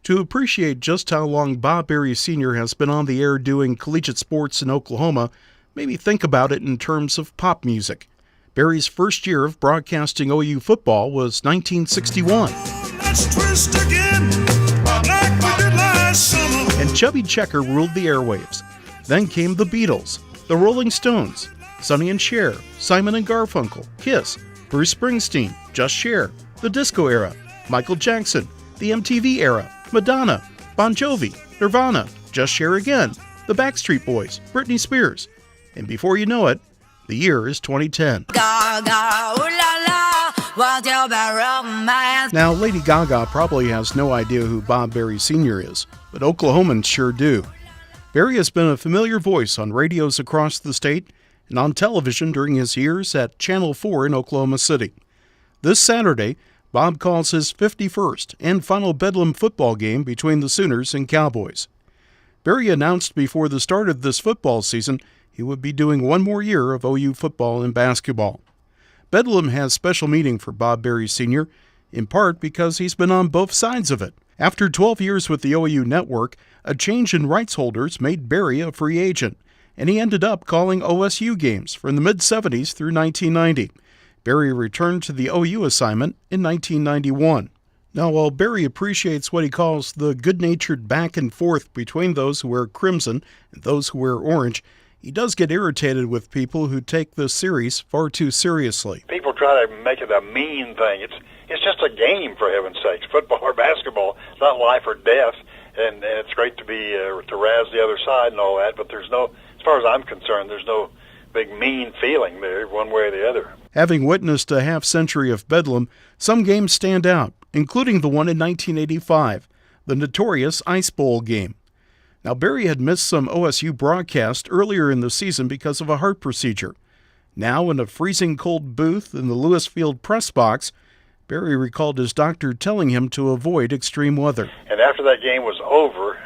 To appreciate just how long Bob Berry Sr. has been on the air doing collegiate sports in Oklahoma, maybe think about it in terms of pop music. Berry's first year of broadcasting OU football was 1961. Let's twist again, like we did last summer. And Chubby Checker ruled the airwaves. Then came the Beatles, the Rolling Stones, Sonny and Cher, Simon and Garfunkel, Kiss, Bruce Springsteen, Just Cher, the disco era, Michael Jackson, the MTV era, Madonna, Bon Jovi, Nirvana, Just Cher again, the Backstreet Boys, Britney Spears. And before you know it, the year is 2010. Now, Lady Gaga probably has no idea who Bob Berry Sr. is, but Oklahomans sure do. Berry has been a familiar voice on radios across the state and on television during his years at Channel 4 in Oklahoma City. This Saturday, Bob calls his 51st and final Bedlam football game between the Sooners and Cowboys. Berry announced before the start of this football season he would be doing one more year of OU football and basketball. Bedlam has special meaning for Bob Berry Sr., in part because he's been on both sides of it. After 12 years with the OU network, a change in rights holders made Berry a free agent, and he ended up calling OSU games from the mid-'70s through 1990. Berry returned to the OU assignment in 1991. Now, while Berry appreciates what he calls the good-natured back and forth between those who wear crimson and those who wear orange, he does get irritated with people who take this series far too seriously. People try to make it a mean thing. It's just a game, for heaven's sakes. Football or basketball, it's not life or death, and it's great to be to razz the other side and all that, but there's no, as far as I'm concerned, there's no big mean feeling there one way or the other. Having witnessed a half-century of Bedlam, some games stand out, including the one in 1985, the notorious Ice Bowl game. Now, Berry had missed some OSU broadcast earlier in the season because of a heart procedure. Now, in a freezing cold booth in the Lewis Field press box, Berry recalled his doctor telling him to avoid extreme weather. And after that game was over,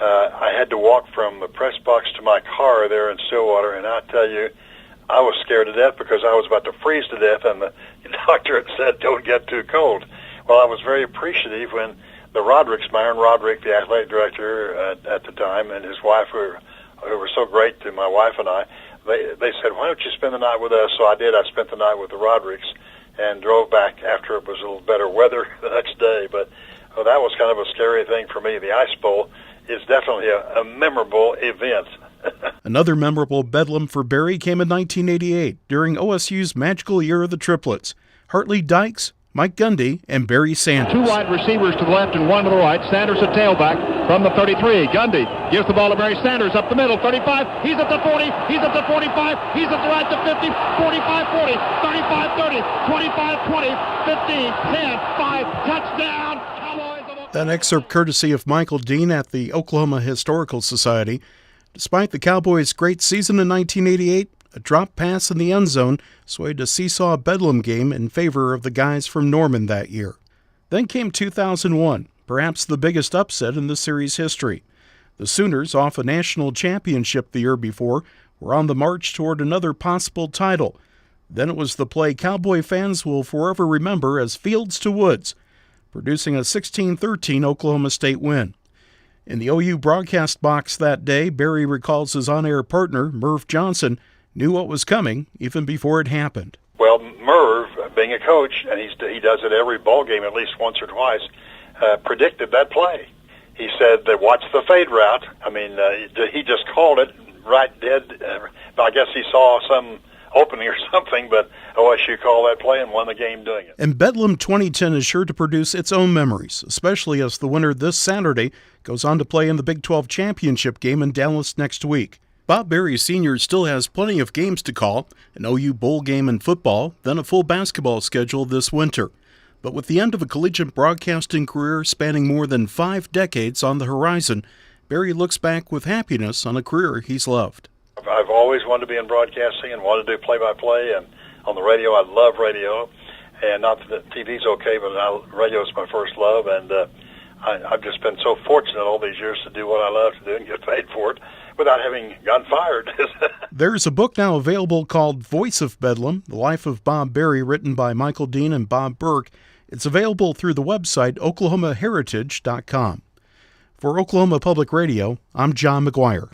I had to walk from the press box to my car there in Stillwater, and I tell you, I was scared to death because I was about to freeze to death, and the doctor had said, don't get too cold. Well, I was very appreciative when the Rodricks, Myron Roderick, the athletic director at the time, and his wife, who were so great to my wife and I, they said, why don't you spend the night with us? So I did. I spent the night with the Rodricks and drove back after it was a little better weather the next day. But that was kind of a scary thing for me. The Ice Bowl is definitely a memorable event. Another memorable Bedlam for Berry came in 1988 during OSU's magical year of the triplets. Hartley Dykes, Mike Gundy, and Barry Sanders. Two wide receivers to the left and one to the right. Sanders at tailback from the 33. Gundy gives the ball to Barry Sanders up the middle. 35. He's at the 40. He's at the 45. He's at the right to 50. 45, 40. 35, 30. 25, 20. 15, 10, 5. Touchdown. Cowboys. That excerpt courtesy of Michael Dean at the Oklahoma Historical Society. Despite the Cowboys' great season in 1988, a drop pass in the end zone swayed a seesaw Bedlam game in favor of the guys from Norman that year. Then came 2001, perhaps the biggest upset in the series' history. The Sooners, off a national championship the year before, were on the march toward another possible title. Then it was the play Cowboy fans will forever remember as Fields to Woods, producing a 16-13 Oklahoma State win. In the OU broadcast box that day, Berry recalls his on-air partner, Merv Johnson, knew what was coming even before it happened. Well, Merv, being a coach, and he does it every ball game at least once or twice, predicted that play. He said that watch the fade route. I mean, he just called it right dead. I guess he saw some opening or something, but OSU called that play and won the game doing it. And Bedlam 2010 is sure to produce its own memories, especially as the winner this Saturday goes on to play in the Big 12 championship game in Dallas next week. Bob Berry Sr. still has plenty of games to call, an OU bowl game in football, then a full basketball schedule this winter. But with the end of a collegiate broadcasting career spanning more than 5 decades on the horizon, Berry looks back with happiness on a career he's loved. I've always wanted to be in broadcasting and wanted to do play-by-play, and on the radio, I love radio. And not that TV's okay, but radio is my first love, and I've just been so fortunate all these years to do what I love to do and get paid for it without having gotten fired. There's a book now available called Voice of Bedlam, The Life of Bob Berry, written by Michael Dean and Bob Burke. It's available through the website oklahomaheritage.com. For Oklahoma Public Radio, I'm John McGuire.